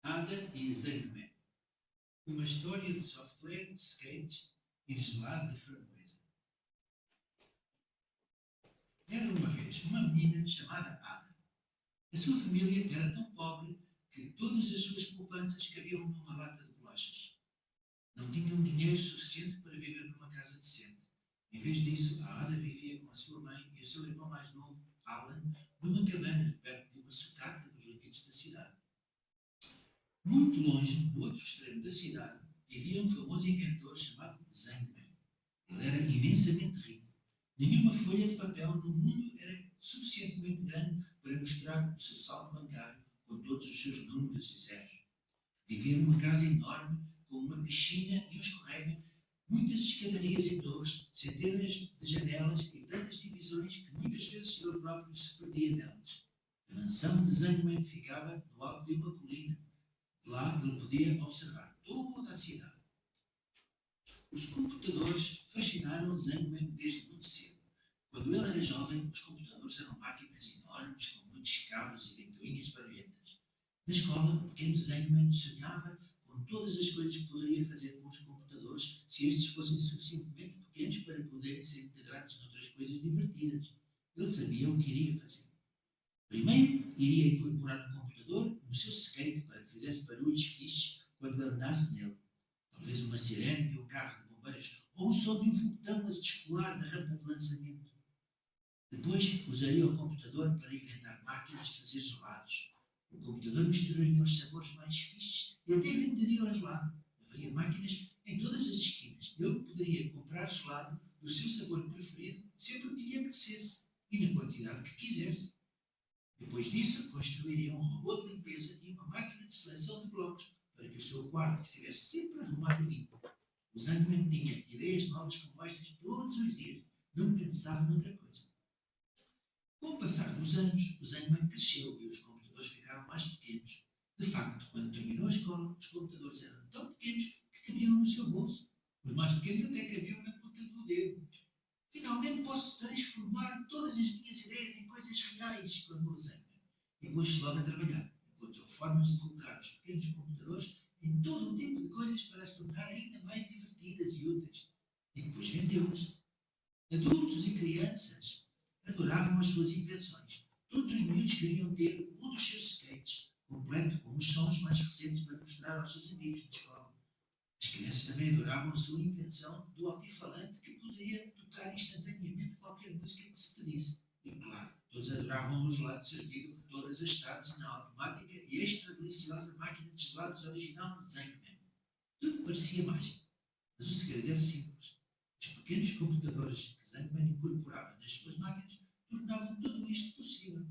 Ada e Zangman. Uma história de software, skate e gelado de framboesa. Era uma vez uma menina chamada Ada. A sua família era tão pobre que todas as suas poupanças cabiam numa lata de bolachas. Não tinham dinheiro suficiente para viver numa casa decente. Em vez disso, a Ada vivia com a sua mãe e o seu irmão mais novo, Alan, numa cabana perto de uma sucata nos limites da cidade. Muito longe, no outro extremo da cidade, vivia um famoso inventor chamado Zangman. Ele era imensamente rico. Nenhuma folha de papel no mundo era suficientemente grande para mostrar o seu saldo bancário com todos os seus números e zeros. Vivia numa casa enorme, com uma piscina e um escorrega, muitas escadarias e torres, centenas de janelas e tantas divisões que muitas vezes ele próprio se perdia nelas. A mansão de Zangman ficava no alto de uma colina. De lá ele podia observar toda a cidade. Os computadores fascinaram Zangman desde muito cedo. Quando ele era jovem, os computadores eram máquinas enormes com muitos cabos e ventoinhas barulhentas. Na escola, o pequeno Zangman sonhava com todas as coisas que poderia fazer com os computadores se estes fossem suficientemente pequenos para poderem ser integrados noutras coisas divertidas. Ele sabia o que iria fazer. Primeiro, iria incorporar um computador no seu skate para que fizesse barulhos fixes quando andasse nele. Talvez uma sirene de um carro de bombeiros ou o som de um foguetão a descolar da rampa de lançamento. Depois, usaria o computador para inventar máquinas de fazer gelados. O computador misturaria os sabores mais fixes e até venderia o gelado. Haveria máquinas em todas as esquinas. Ele poderia comprar gelado do seu sabor preferido sempre que lhe apetecesse e na quantidade que quisesse. Depois disso, construiria um robô de limpeza e uma máquina de seleção de blocos para que o seu quarto estivesse sempre arrumado e limpo. O Zangman tinha ideias novas como estas todos os dias. Não pensava noutra coisa. Com o passar dos anos, o Zangman cresceu e os computadores ficaram mais pequenos. De facto, quando terminou a escola, os computadores eram tão pequenos que cabiam no seu bolso. Os mais pequenos até cabiam na ponta do dedo. Finalmente posso transformar todas as minhas ideias em coisas reais, clamou o Zangman. E pôs-se logo a trabalhar. Encontrou formas de colocar os pequenos computadores em todo o tipo de coisas para as tornar ainda mais divertidas e úteis. E depois vendeu-as. Adultos e crianças adoravam as suas invenções. Todos os miúdos queriam ter um dos seus skates, completo com os sons mais recentes para mostrar aos seus amigos na escola. As crianças também adoravam a sua invenção do altifalante que poderia tocar instantaneamente qualquer música que se pedisse. E claro, todos adoravam o gelado servido por todas as tardes na automática e extra deliciosa máquina de gelados original de Zangman. Tudo parecia mágico, mas o segredo era simples. Os pequenos computadores que Zangman incorporava nas suas máquinas tornavam tudo isto possível.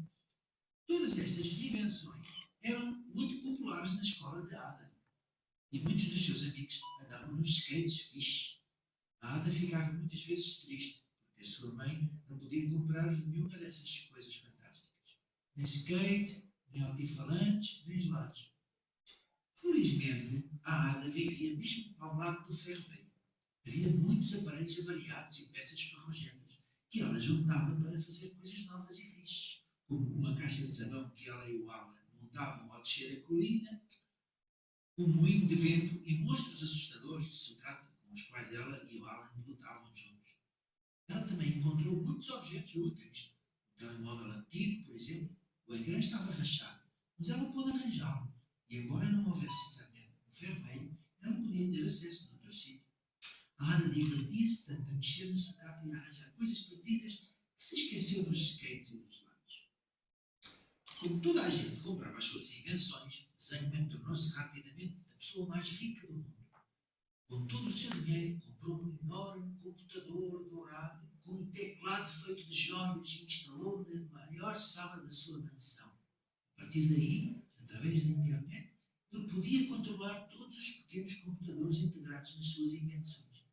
Todas estas invenções eram muito populares na escola de Ada. E muitos dos seus amigos andavam nos skates fixes. A Ada ficava muitas vezes triste, porque a sua mãe não podia comprar nenhuma dessas coisas fantásticas. Nem skate, nem altifalantes, nem gelados. Felizmente, a Ada vivia mesmo ao lado do ferro velho. Havia muitos aparelhos avariados e peças ferrojentas que ela juntava para fazer coisas novas e fixes, como uma caixa de sabão que ela e o Alan montavam ao descer a colina, um moinho de vento e monstros assustadores de sucata com os quais ela e o Alan lutavam juntos. Ela também encontrou muitos objetos úteis. Um telemóvel antigo, por exemplo, o ecrã estava rachado, mas ela pôde arranjá-lo. E embora não houvesse internet no ferro velho, ela podia ter acesso noutro sítio. A Ada divertia-se tanto a mexer na sucata e a arranjar coisas perdidas que se esqueceu dos skates e dos gelados. Como toda a gente comprava as suas invenções, Zangman tornou-se rapidamente a pessoa mais rica do mundo. Com todo o seu dinheiro, comprou um enorme computador dourado com um teclado feito de joias e instalou na maior sala da sua mansão. A partir daí, através da internet, ele podia controlar todos os pequenos computadores integrados nas suas invenções.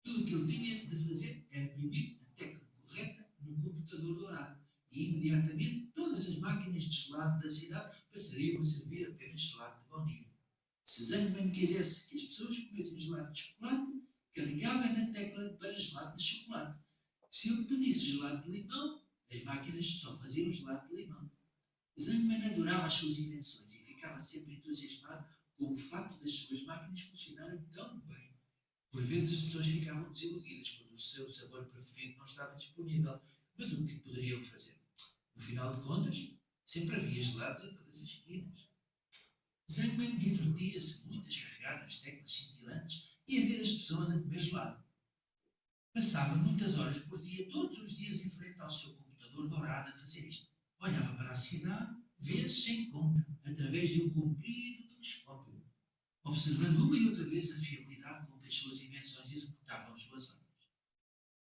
Tudo o que ele tinha de fazer era imprimir a tecla correta no computador dourado e imediatamente todas as máquinas de gelado da cidade passariam a servir apenas gelado de baunilha. Se Zangman quisesse que as pessoas comessem gelado de chocolate, carregava na tecla para gelado de chocolate. Se ele pedisse gelado de limão, as máquinas só faziam gelado de limão. Zangman adorava as suas invenções e ficava sempre entusiasmado com o facto das suas máquinas funcionarem tão bem. Por vezes as pessoas ficavam desiludidas quando o seu sabor preferido não estava disponível, mas o que poderiam fazer? No final de contas, sempre havia gelados em todas as esquinas. Zangman divertia-se muito a escarregar nas teclas cintilantes e a ver as pessoas a comer gelado. Passava muitas horas por dia, todos os dias, em frente ao seu computador dourado a fazer isto. Olhava para a cidade, vezes sem conta, através de um comprido telescópio, observando uma e outra vez a fiabilidade com que as suas invenções executavam as suas ordens.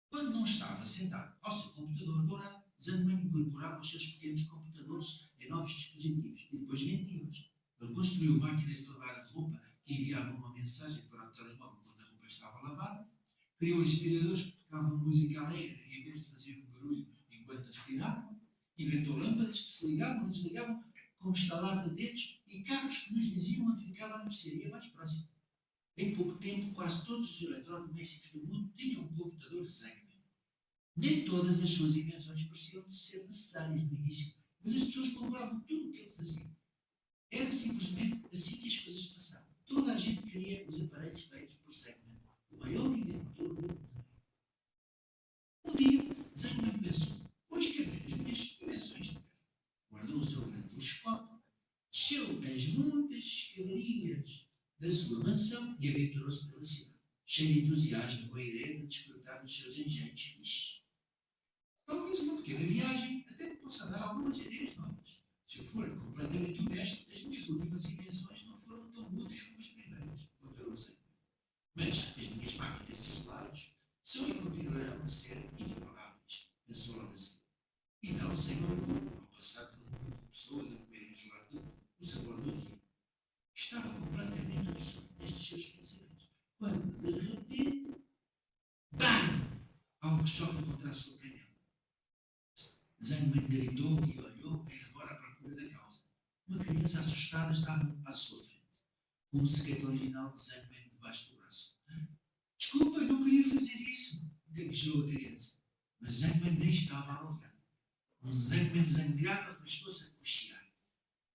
Quando não estava sentado ao seu computador dourado, Zangman incorporava os seus pequenos computadores em novos dispositivos e depois vendia-os. Ele construiu máquinas de lavar roupa que enviavam uma mensagem para o telemóvel quando a roupa estava lavada. Criou aspiradores que tocavam música alegre em vez de fazer um barulho enquanto aspiravam. Inventou lâmpadas que se ligavam e desligavam com um estalar de dedos e carros que nos diziam onde ficava a mercearia mais próxima. Em pouco tempo, quase todos os eletrodomésticos do mundo tinham um computador Zangman. Nem todas as suas invenções pareciam ser necessárias no início, mas as pessoas compravam tudo o que ele fazia. Era simplesmente assim que as coisas passavam. Toda a gente queria os aparelhos feitos por Zangman, o maior inventor do mundo. Um dia, Zangman pensou: hoje quero ver as minhas invenções de perto. Guardou o seu grande telescópio, desceu as muitas escadarias da sua mansão e aventurou-se pela cidade, cheio de entusiasmo com a ideia de desfrutar dos seus engenhos fixes. Talvez uma pequena viagem até me possa dar algumas ideias novas. Se eu for completamente honesto, as minhas últimas invenções não foram tão úteis como as primeiras, quando eu usei. Mas as minhas máquinas de gelados são e continuarão a ser inevitáveis, pensou logo a seguir. E não sem orgulho, ao passar por um grupo de pessoas a comerem gelado, o sabor do dia. Estava completamente absorto nestes seus pensamentos, quando, de repente, BAM! Algo choca contra a sua canela. Zangman gritou e olhou em redor à procura da causa. Uma criança assustada estava à sua frente, com um secreto original de Zangman debaixo do braço. Desculpa, eu não queria fazer isso, gaguejou a criança. Mas Zangman nem estava a olhar. Um Zangman zangado afastou-se a cochear.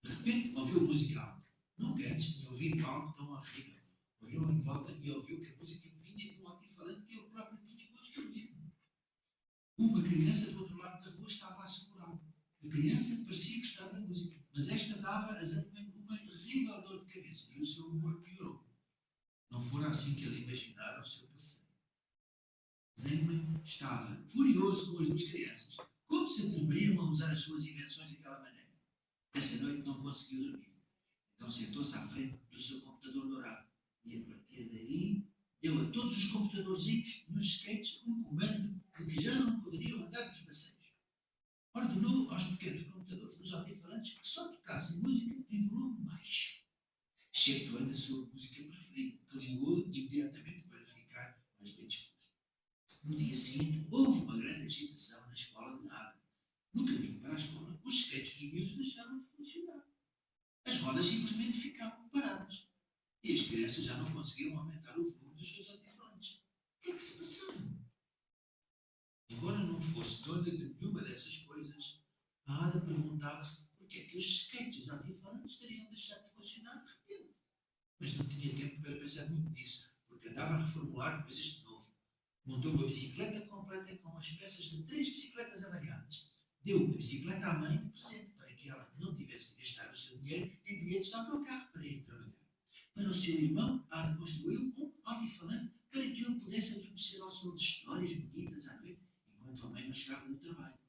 De repente, ouviu música alta. Nunca antes tinha ouvido algo tão horrível. Olhou em volta e ouviu que a música vinha de um altifalante que ele próprio tinha construído. Uma criança do outro lado da rua estava a segurá-lo. A criança parecia gostar da música, mas esta dava a Zangman uma terrível dor de cabeça e o seu humor piorou. Não fora assim que ele imaginara o seu passeio. Zangman estava furioso com as duas crianças. Como se atreveriam a usar as suas invenções daquela maneira? Essa noite não conseguiu dormir. Então sentou-se à frente do seu computador dourado e, a partir daí, deu a todos os computadorzinhos nos skates um comando de que já não poderiam andar nos passeios. Ordenou aos pequenos computadores dos altifalantes que só tocassem música em volume baixo, excetuando a sua música preferida, que ligou imediatamente para ficar mais bem disposto. No dia seguinte, houve uma grande agitação na escola de nada. No caminho para a escola, os skates dos miúdos deixaram de funcionar. As rodas simplesmente ficaram paradas. E as crianças já não conseguiram aumentar o volume dos seus altifalantes. O que é que se passou? Embora não fosse dona de nenhuma dessas coisas, a Ada perguntava-se por que é que os skates e os altifalantes teriam deixado de funcionar de repente. Mas não tinha tempo para pensar muito nisso, porque andava a reformular coisas de novo. Montou uma bicicleta completa com as peças de 3 bicicletas avariadas. Deu a bicicleta à mãe de presente para que ela não tivesse de gastar o seu dinheiro em bilhetes de autocarro para ir trabalhar. Para o seu irmão, a Ada construiu um altifalante para que ele pudesse adormecer ao som de histórias bonitas à noite, enquanto a mãe não chegava do trabalho.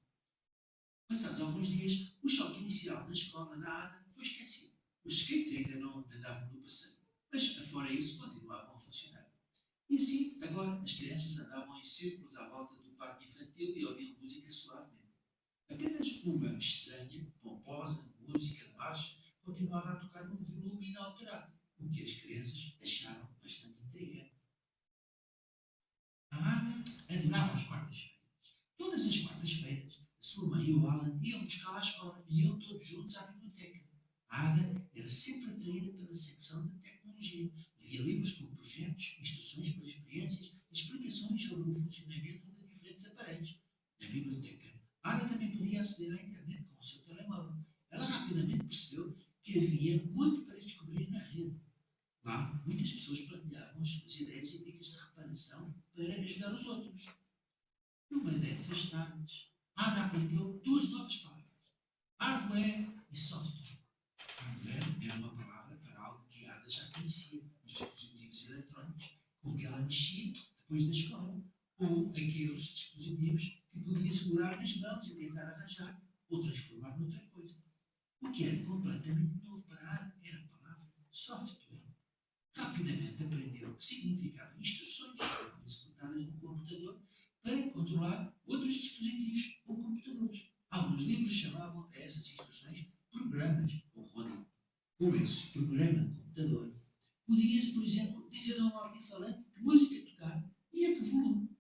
Passados alguns dias, o choque inicial na escola da Ada foi esquecido. Os skates ainda não andavam no passeio, mas, afora isso, continuavam a funcionar. E assim, agora, as crianças andavam em círculos à volta do parque infantil e ouviam música suavemente. Apenas uma estranha, pomposa música de marcha continuava a tocar num volume inalterado, o que as crianças acharam bastante intrigante. A Ada adorava as quartas-feiras. Todas as quartas-feiras, a sua mãe e o Alan iam buscá-la à escola e iam todos juntos à biblioteca. A Ada era sempre atraída pela secção de tecnologia. Havia livros com projetos, instruções para experiências e explicações sobre o funcionamento de diferentes aparelhos. Na biblioteca, a Ada também podia aceder à internet com o seu telemóvel. Ela rapidamente percebeu que havia muitos muitas pessoas partilhavam as suas ideias e dicas de reparação para ajudar os outros. Numa dessas tardes, Ada aprendeu duas novas palavras: hardware e software. Hardware era uma palavra para algo que a Ada já conhecia, os dispositivos eletrónicos com que ela mexia depois da escola, ou aqueles dispositivos que podia segurar nas mãos e tentar arranjar ou transformar noutra coisa. O que era completamente novo para a Ada era a palavra software. Rapidamente aprendeu o que significavam instruções executadas no computador para controlar outros dispositivos ou computadores. Alguns livros chamavam a essas instruções programas ou código. Com esse programa de computador, podia-se, por exemplo, dizer a um alto-falante que música tocar e a que volume.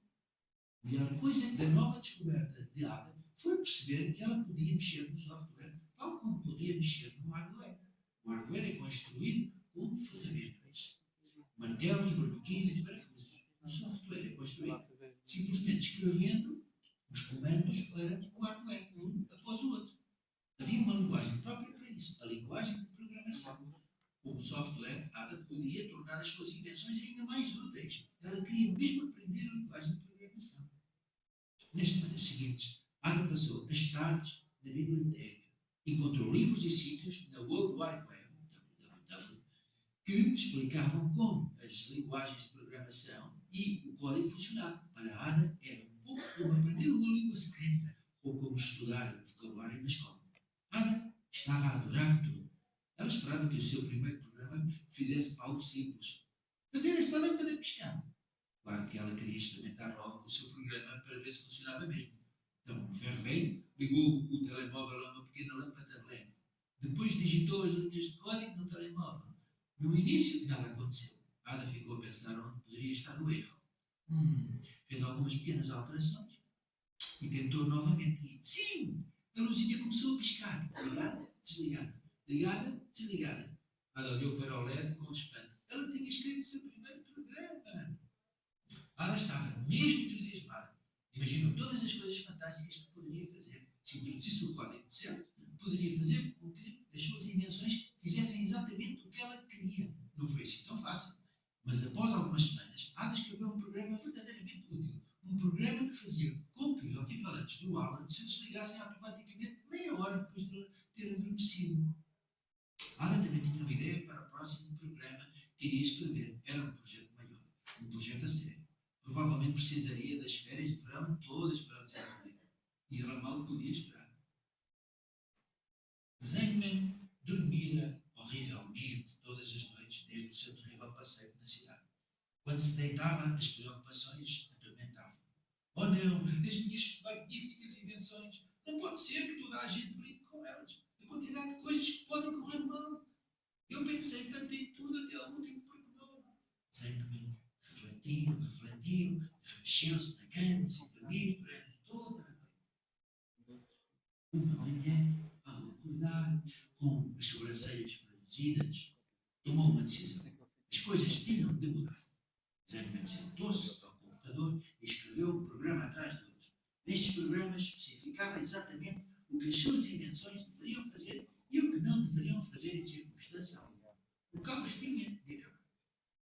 A melhor coisa da nova descoberta de Ada foi perceber que ela podia mexer no software tal como podia mexer no hardware. O hardware é construído com ferramentas, martelos, barbequins e parafusos. O software é construído simplesmente escrevendo os comandos para o hardware, um após o outro. Havia uma linguagem própria para isso, a linguagem de programação. Com o software, Ada podia tornar as suas invenções ainda mais úteis. Ela queria mesmo aprender a linguagem de programação. Nas semanas seguintes, Ada passou as tardes na biblioteca. Encontrou livros e sítios na World Wide Web, www, que explicavam como as linguagens de programação e o código funcionavam. Para a Ada, era um pouco como aprender uma língua secreta ou como estudar vocabulário na escola. Ada estava a adorar tudo. Ela esperava que o seu primeiro programa fizesse algo simples: fazer esta lâmpada piscar. Claro que ela queria experimentar logo o seu programa para ver se funcionava mesmo. Então, o ferro velho ligou o telemóvel a uma pequena lâmpada LED. Depois digitou as linhas de código no telemóvel. No início, nada aconteceu. Ada ficou a pensar onde poderia estar o erro. Fez algumas pequenas alterações e tentou novamente. E, sim! A luzinha começou a piscar. Ligada, desligada. Ligada, desligada. Ada olhou para o LED com espanto. Ela tinha escrito o seu primeiro programa. Ada estava mesmo entusiasmada. Imaginou todas as coisas fantásticas que poderia fazer. Se introduzisse o código certo, poderia fazer com que as suas invenções fizessem exatamente o que ela queria. Não foi assim tão fácil. Mas após algumas semanas, Ada escreveu um programa verdadeiramente útil. Um programa que fazia com que os altifalantes do Alan se desligassem automaticamente meia hora depois de ela ter adormecido. Ada também tinha uma ideia para o próximo programa que iria escrever. Era um projeto maior, um projeto a sério. Provavelmente precisaria das férias de verão todas para o desenvolver. E ela mal podia esperar. Zengman dormira horrivelmente todas as noites desde o seu terrível passeio na cidade. Quando se deitava, as preocupações atormentavam. Oh não, as minhas magníficas invenções! Não pode ser que toda a gente brinque com elas. A quantidade de coisas que podem correr mal. Eu pensei tanto em tudo até ao último pormenor. Zengman refletiu, remexeu-se na cama, sem dormir durante toda a noite. Uma manhã, ao acordar, com as sobrancelhas franzidas, tomou uma decisão. As coisas tinham de mudar. Zengman sentou-se ao computador e escreveu um programa atrás do outro. Nestes programas especificava exatamente o que as suas invenções deveriam fazer e o que não deveriam fazer em circunstância alguma. O caos tinha de acabar.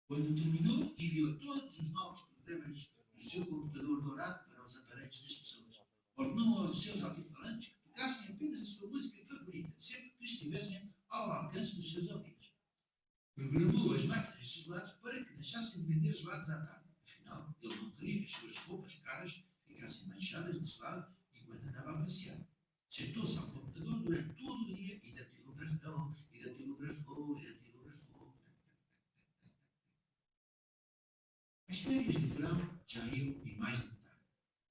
Quando terminou, enviou todos os novos programas do seu computador dourado para os aparelhos das pessoas. Ordenou aos seus altifalantes que tocassem apenas a sua música favorita, sempre que estivessem ao alcance dos seus ouvidos. Programou as máquinas de gelados para que deixassem de vender gelados à tarde. Afinal, ele não queria que as suas roupas caras ficassem manchadas de gelado enquanto andava a passear. Sentou-se ao computador durante todo o dia e datilografou. As férias de verão já iam em mais de metade.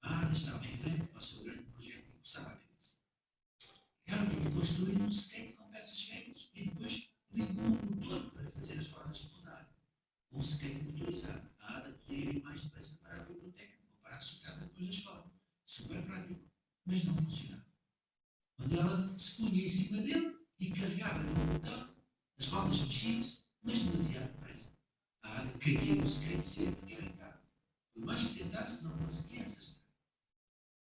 A Ada estava em frente ao seu grande projeto e coçava a cabeça. Ela tinha construído um skate com peças velhas e depois ligou um motor para fazer as rodas rodar. Um skate motorizado. A Ada podia ir mais depressa para a biblioteca ou para a socada depois da escola. Super prático, mas não funcionava. Quando ela se punha em cima dele e carregava no motor, as rodas mexiam-se, mas demasiado depressa. A Ada caía no skate sempre que arrancava. Por mais que tentasse, não conseguia acertar.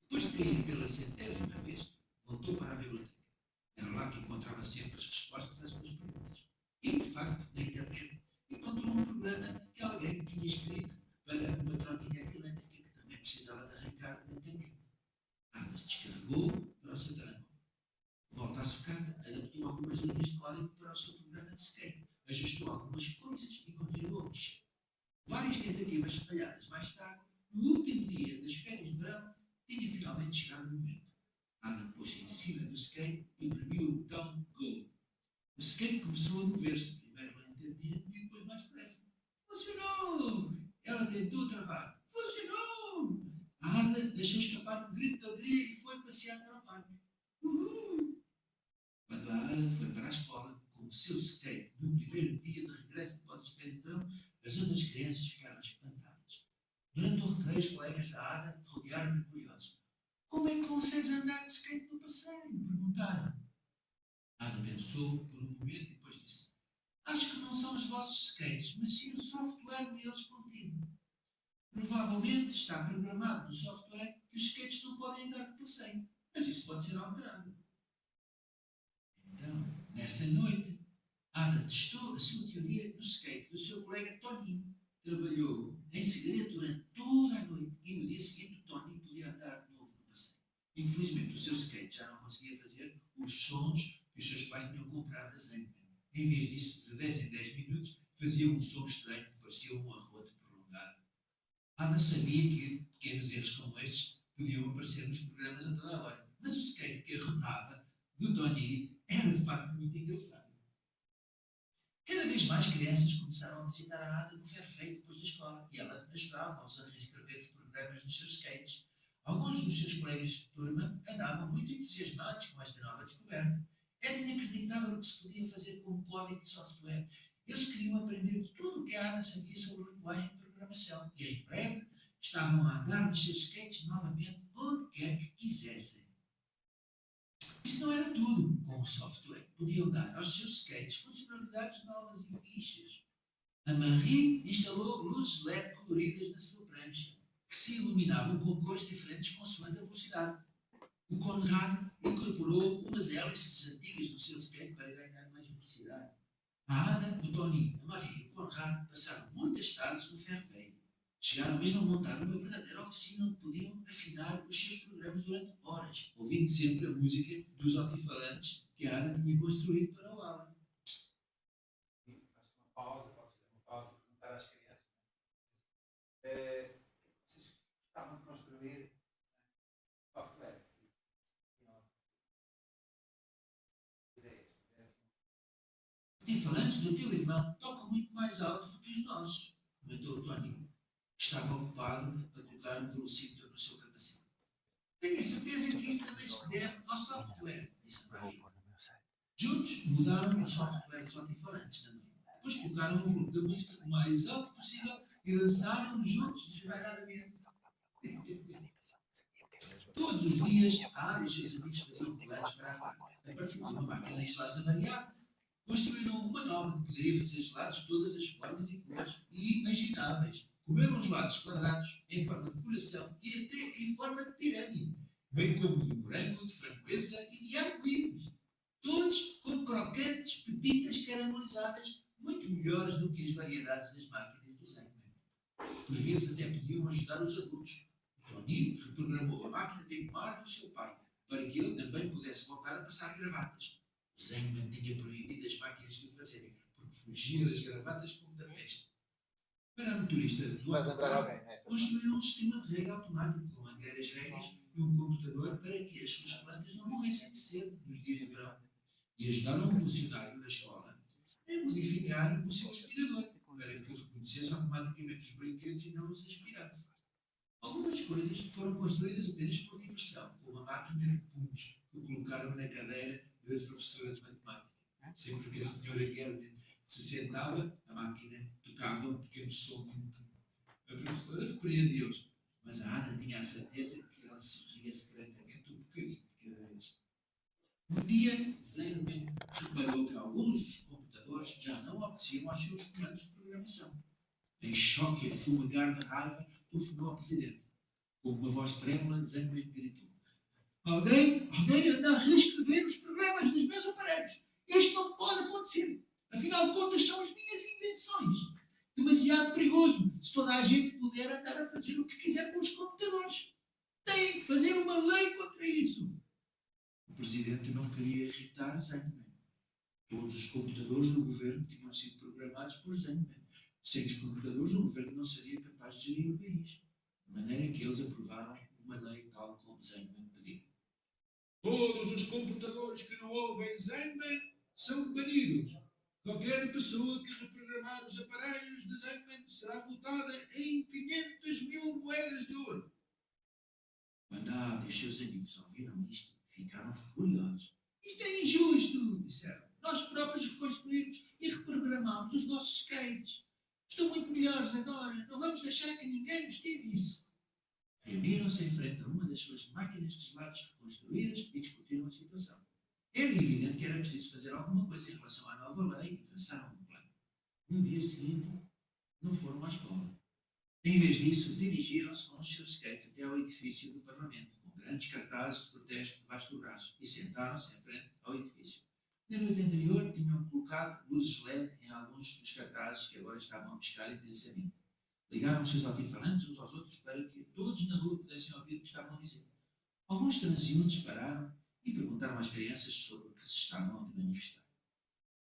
Depois de cair pela 100ª vez, voltou para a biblioteca. Era lá que encontrava sempre as respostas às suas perguntas. E, de facto, na internet, encontrou um tinha escrito para uma trotinete elétrica que também precisava de arrancar lentamente. Mas descarregou para o seu telemóvel. Volta à socada, adaptou algumas linhas de código para o seu programa de skate, ajustou algumas coisas e continuou a mexer. Várias tentativas falhadas mais tarde, no último dia das férias de verão, tinha finalmente chegado o momento. Ana pôs-se em cima do skate e premiu o botão Go. O skate começou a mover-se, primeiro lentamente e depois mais depressa. Funcionou! Ela tentou travar. Funcionou! A Ada deixou escapar um grito de alegria e foi passear para o parque. Uhul! Quando a Ada foi para a escola, com o seu skate no primeiro dia de regresso após as férias de verão, as outras crianças ficaram espantadas. Durante o recreio, os colegas da Ada rodearam-me curiosos. Como é que consegues andar de skate no passeio? Perguntaram. A Ada pensou por um momento e depois disse: Acho que não são os vossos skates, mas sim o software deles contigo. Provavelmente está programado no software que os skates não podem andar no passeio, mas isso pode ser alterado. Então, nessa noite, Ada testou a sua teoria no skate do seu colega Tony. Trabalhou em segredo durante toda a noite e no dia seguinte o Tony podia andar de novo no passeio. Infelizmente, o seu skate já não conseguia fazer os sons que os seus pais tinham comprado a Zangman. Em vez disso, de 10 em 10 minutos, fazia um som estranho que parecia um arroto prolongado. Ada sabia que pequenos erros como estes podiam aparecer nos programas a toda a hora, mas o skate que arrotava do Tony era de facto muito engraçado. Cada vez mais crianças começaram a visitar a Ada no ferro velho depois da escola e ela ajudava-os a reescrever os programas dos seus skates. Alguns dos seus colegas de turma andavam muito entusiasmados com esta nova descoberta. Era inacreditável o que se podia fazer com um código de software. Eles queriam aprender tudo o que a Ada sabia sobre a linguagem de programação e, em breve, estavam a andar nos seus skates novamente onde quer que quisessem. Isso não era tudo. Com o software, podiam dar aos seus skates funcionalidades novas e fichas. A Marie instalou luzes LED coloridas na sua prancha, que se iluminavam com cores diferentes consoante a velocidade. O Conrad incorporou umas hélices antigas no seu skate para ganhar mais velocidade. A Ada, o Tony, a Marie e o Conrad passaram muitas tardes no ferro velho. Chegaram mesmo a montar uma verdadeira oficina onde podiam afinar os seus programas durante horas, ouvindo sempre a música dos altifalantes que a Ada tinha construído para o Alan. Faço uma pausa, posso fazer uma pausa e perguntar às crianças. Vocês gostavam de construir software? Ideias? Os altifalantes do teu irmão tocam muito mais alto do que os nossos, comentou o Tony, que estava ocupado a colocar um velocímetro no seu capacete. Tenho a certeza que isso também se deve ao software, disse a Marie. Juntos mudaram o software dos altifalantes também. Depois colocaram o volume da música o mais alto possível e dançaram juntos desvairadamente. Todos os dias, a Ada e os seus amigos faziam planos para a tarde. A partir de uma máquina de gelados variável, construíram uma nova que poderia fazer gelados de todas as formas e cores imagináveis. Comeram gelados quadrados, em forma de coração e até em forma de pirâmide, bem como de morango, de framboesa e de arco-íris. Todos com crocantes pepitas caramelizadas, muito melhores do que as variedades das máquinas do Zangman. Por vezes até podiam ajudar os adultos. Tony reprogramou a máquina de engomar do seu pai, para que ele também pudesse voltar a passar gravatas. O Zangman tinha proibido as máquinas de o fazerem, porque fugia das gravatas como da peste. Para a motorista do autocarro, construiu um sistema de rega automático com mangueiras regas e um computador para que as suas plantas não morressem de sede nos dias de verão. E ajudaram um funcionário da escola a modificar o seu aspirador para que reconhecesse automaticamente os brinquedos e não os aspirasse. Algumas coisas foram construídas apenas por diversão, como a máquina de punhos que colocaram na cadeira da professora de matemática. Sempre que a senhora Gerber se sentava, a máquina tocava um pequeno som muito. A professora repreendeu-os, mas a Ada tinha a certeza que ela sorria secretamente um bocadinho de cada vez. Um dia, Zangman reparou que alguns dos computadores já não obedeciam aos seus comandos de programação. Em choque e a fumegar de raiva, telefonou ao presidente. Com uma voz trêmula, Zangman gritou: Alguém anda a reescrever os programas dos meus aparelhos. Isto não pode acontecer. Afinal de contas, são as minhas invenções. Demasiado perigoso se toda a gente puder andar a fazer o que quiser com os computadores. Tem que fazer uma lei contra isso. O presidente não queria irritar Zangman. Todos os computadores do governo tinham sido programados por Zangman. Sem os computadores, o governo não seria capaz de gerir o país. De maneira que eles aprovaram uma lei tal como Zangman pediu. Todos os computadores que não ouvem Zangman são banidos. Qualquer pessoa que reprogramar os aparelhos de Zangman será multada em 500 mil moedas de ouro. Quando Ada e os seus amigos ouviram isto, ficaram furiosos. Isto é injusto, disseram. Nós próprios reconstruímos e reprogramamos os nossos skates. Estão muito melhores agora. Não vamos deixar que ninguém nos tire isso. Reuniram-se em frente a uma das suas máquinas de gelados reconstruídas e discutiram a situação. Era evidente que era preciso fazer alguma coisa em relação à nova lei e traçaram um plano. No dia seguinte, não foram à escola. Em vez disso, dirigiram-se com os seus skates até ao edifício do Parlamento, com grandes cartazes de protesto debaixo do braço, e sentaram-se em frente ao edifício. Na noite anterior, tinham colocado luzes LED em alguns dos cartazes que agora estavam a piscar intensamente. Ligaram os seus altifalantes uns aos outros para que todos na rua pudessem ouvir o que estavam a dizer. Alguns transeuntes pararam e perguntaram às crianças sobre o que se estavam a manifestar.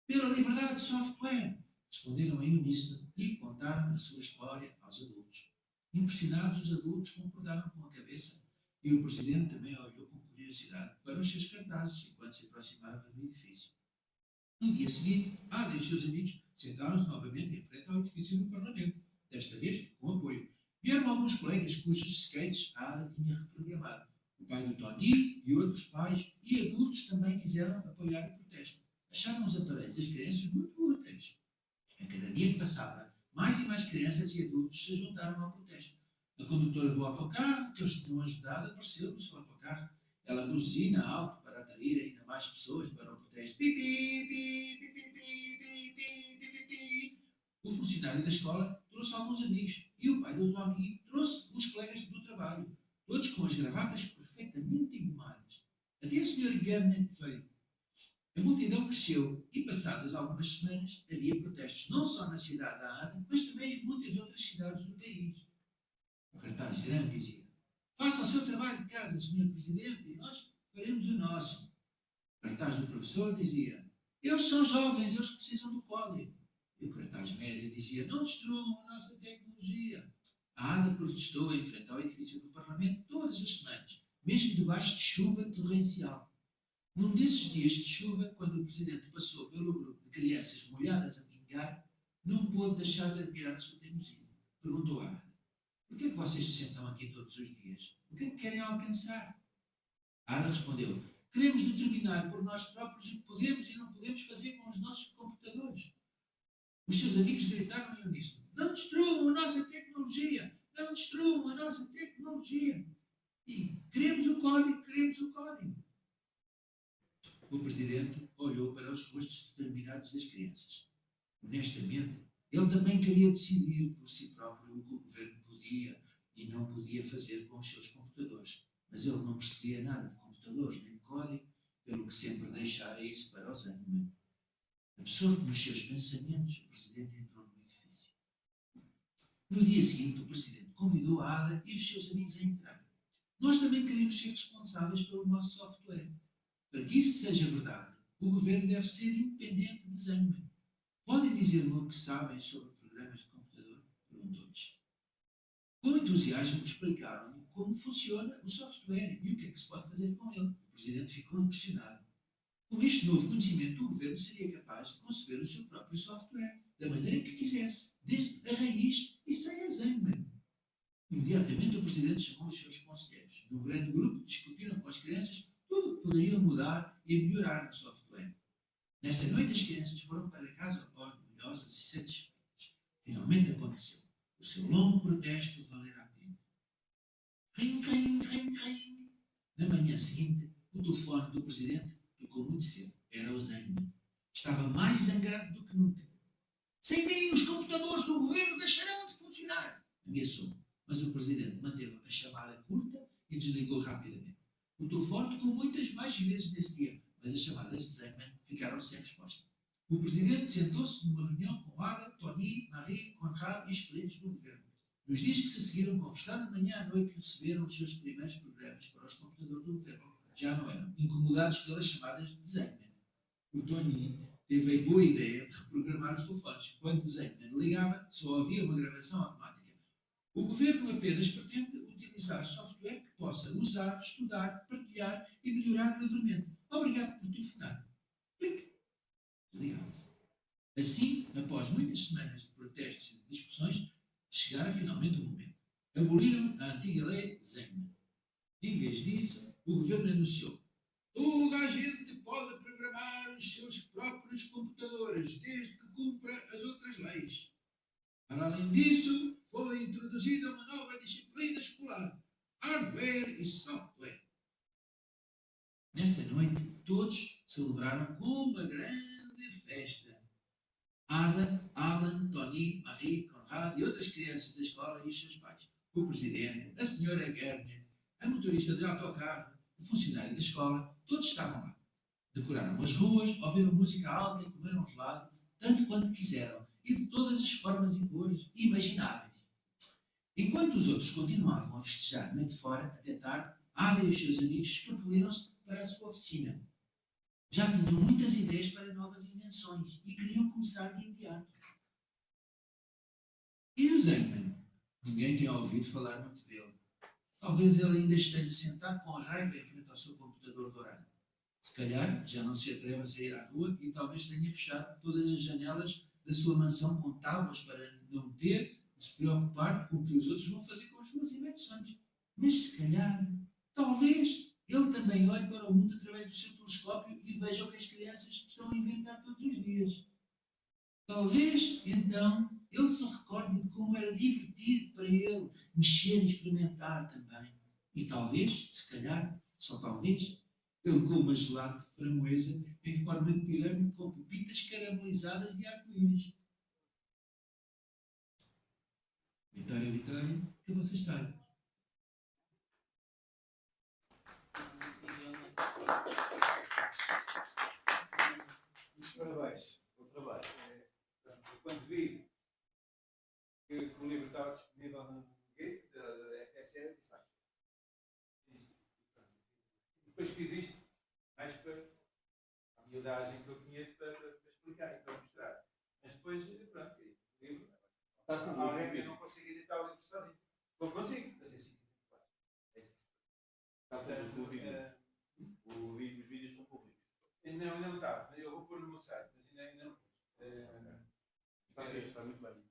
Pela liberdade de software, responderam em uníssono e contaram a sua história aos adultos. Impressionados, os adultos concordaram com a cabeça e o presidente também olhou com curiosidade para os seus cartazes enquanto se aproximava do edifício. No dia seguinte, Ada e os seus amigos sentaram-se novamente em frente ao edifício do Parlamento, desta vez com apoio. Vieram alguns colegas cujos skates a Ada tinha reprogramado. O pai do Tony e outros pais e adultos também quiseram apoiar o protesto. Acharam os aparelhos das crianças muito úteis. A cada dia que passava, mais e mais crianças e adultos se juntaram ao protesto. A condutora do autocarro, que eles tinham ajudado, apareceu no seu autocarro. Ela buzina alto para atrair ainda mais pessoas para o protesto. Pipi, pipi, pipi, pipi, pipi, pipi. O funcionário da escola trouxe alguns amigos e o pai do Tony trouxe uns colegas do trabalho, todos com as gravatas perfeitamente engomadas. Até a senhora Gardner veio. A multidão cresceu e, passadas algumas semanas, havia protestos não só na cidade da Ada, mas também em muitas outras cidades do país. O cartaz grande dizia: faça o seu trabalho de casa, Sr. Presidente, e nós faremos o nosso. O cartaz do professor dizia: eles são jovens, eles precisam do código. E o cartaz médio dizia: não destruam a nossa tecnologia. A Ada protestou em frente ao edifício do Parlamento todas as semanas, mesmo debaixo de chuva torrencial. Num desses dias de chuva, quando o presidente passou pelo grupo de crianças molhadas a pingar, não pôde deixar de admirar a sua teimosia. Perguntou a Ada: por que é que vocês se sentam aqui todos os dias? O que é que querem alcançar? A Ada respondeu: queremos determinar por nós próprios o que podemos e não podemos fazer com os nossos computadores. Os seus amigos gritaram em uníssono: não destruam a nossa tecnologia! Não destruam a nossa tecnologia! E queremos o código, queremos o código! O presidente olhou para os rostos determinados das crianças. Honestamente, ele também queria decidir por si próprio o que o governo podia e não podia fazer com os seus computadores. Mas ele não percebia nada de computadores nem de código, pelo que sempre deixara isso para os Zangman. Absorto nos seus pensamentos, o presidente entrou no edifício. No dia seguinte, o presidente convidou a Ada e os seus amigos a entrar. Nós também queremos ser responsáveis pelo nosso software. Para que isso seja verdade, o governo deve ser independente de Zangman. Podem dizer-me o que sabem sobre programas de computador? Perguntou-lhes. Com entusiasmo, explicaram-lhe como funciona o software e o que é que se pode fazer com ele. O presidente ficou impressionado. Com este novo conhecimento, o governo seria capaz de conceber o seu próprio software, da maneira que quisesse, desde a raiz e sem a Zangman. Imediatamente, o presidente chamou os seus conselheiros. Num grande grupo, discutiram com as crianças tudo o que poderiam mudar e melhorar no software. Nessa noite, as crianças foram para casa orgulhosas e satisfeitas. Finalmente aconteceu. O seu longo protesto valera a pena. Ring, ring, ring, ring. Na manhã seguinte, o telefone do presidente tocou muito cedo. Era o Zangman. Estava mais zangado do que nunca. Sem mim, os computadores do governo deixarão de funcionar, ameaçou. Mas o presidente manteve a chamada curta e desligou rapidamente. O telefone tocou muitas mais vezes nesse dia, mas as chamadas de Zangman ficaram sem resposta. O presidente sentou-se numa reunião com Ada, Tony, Marie, Conrad e os peritos do governo. Nos dias que se seguiram, conversaram de manhã à noite e receberam os seus primeiros programas para os computadores do governo. Já não eram incomodados pelas chamadas de Zeigman. O Tony teve a boa ideia de reprogramar os telefones. Quando o Zeigman ligava, só havia uma gravação automática. O governo apenas pretende utilizar software que possa usar, estudar, partilhar e melhorar livremente. Obrigado por telefonar. Clique. Desligava-se. Assim, após muitas semanas de protestos e de discussões, chegara finalmente o momento. Aboliram a antiga lei Zeigman. Em vez disso, o governo anunciou: toda a gente pode programar os seus próprios computadores, desde que cumpra as outras leis. Para além disso, foi introduzida uma nova disciplina escolar: hardware e software. Nessa noite, todos celebraram com uma grande festa. Ada, Alan, Tony, Marie, Conrad e outras crianças da escola e os seus pais. O presidente, a senhora Gerner, a motorista de autocarro, o funcionário da escola, todos estavam lá. Decoraram as ruas, ouviram música alta e comeram gelado, tanto quanto quiseram, e de todas as formas e cores imagináveis. Enquanto os outros continuavam a festejar noite fora, até tarde, Ada e os seus amigos escapuliram-se para a sua oficina. Já tinham muitas ideias para novas invenções e queriam começar de imediato. E o Zeigman? Ninguém tinha ouvido falar muito dele. Talvez ele ainda esteja sentado com a raiva em frente ao seu computador dourado. Se calhar já não se atreve a sair à rua e talvez tenha fechado todas as janelas da sua mansão com tábuas para não ter de se preocupar com o que os outros vão fazer com as suas invenções. Mas se calhar, talvez, ele também olhe para o mundo através do seu telescópio e veja o que as crianças estão a inventar todos os dias. Talvez, então, ele se recorde de como era divertido para ele mexer e experimentar também. E talvez, se calhar, só talvez, ele coma gelado de framboesa em forma de pirâmide com pepitas caramelizadas de arco-íris. Vitória, Vitória, que você está? Parabéns, bom trabalho. Quando vi que o livro estava disponível no Gate da FSE, disse: depois fiz isto, mais para a miudagem que eu conheço para explicar e para mostrar. Mas depois, pronto, o livro. Alguém que eu não consigo editar o livro sozinho. Não consigo, assim sim. Está público o vídeo. Os vídeos são públicos. Não, ainda não está. Eu vou pôr no meu site, mas ainda não pus. Está fixe, está muito bem.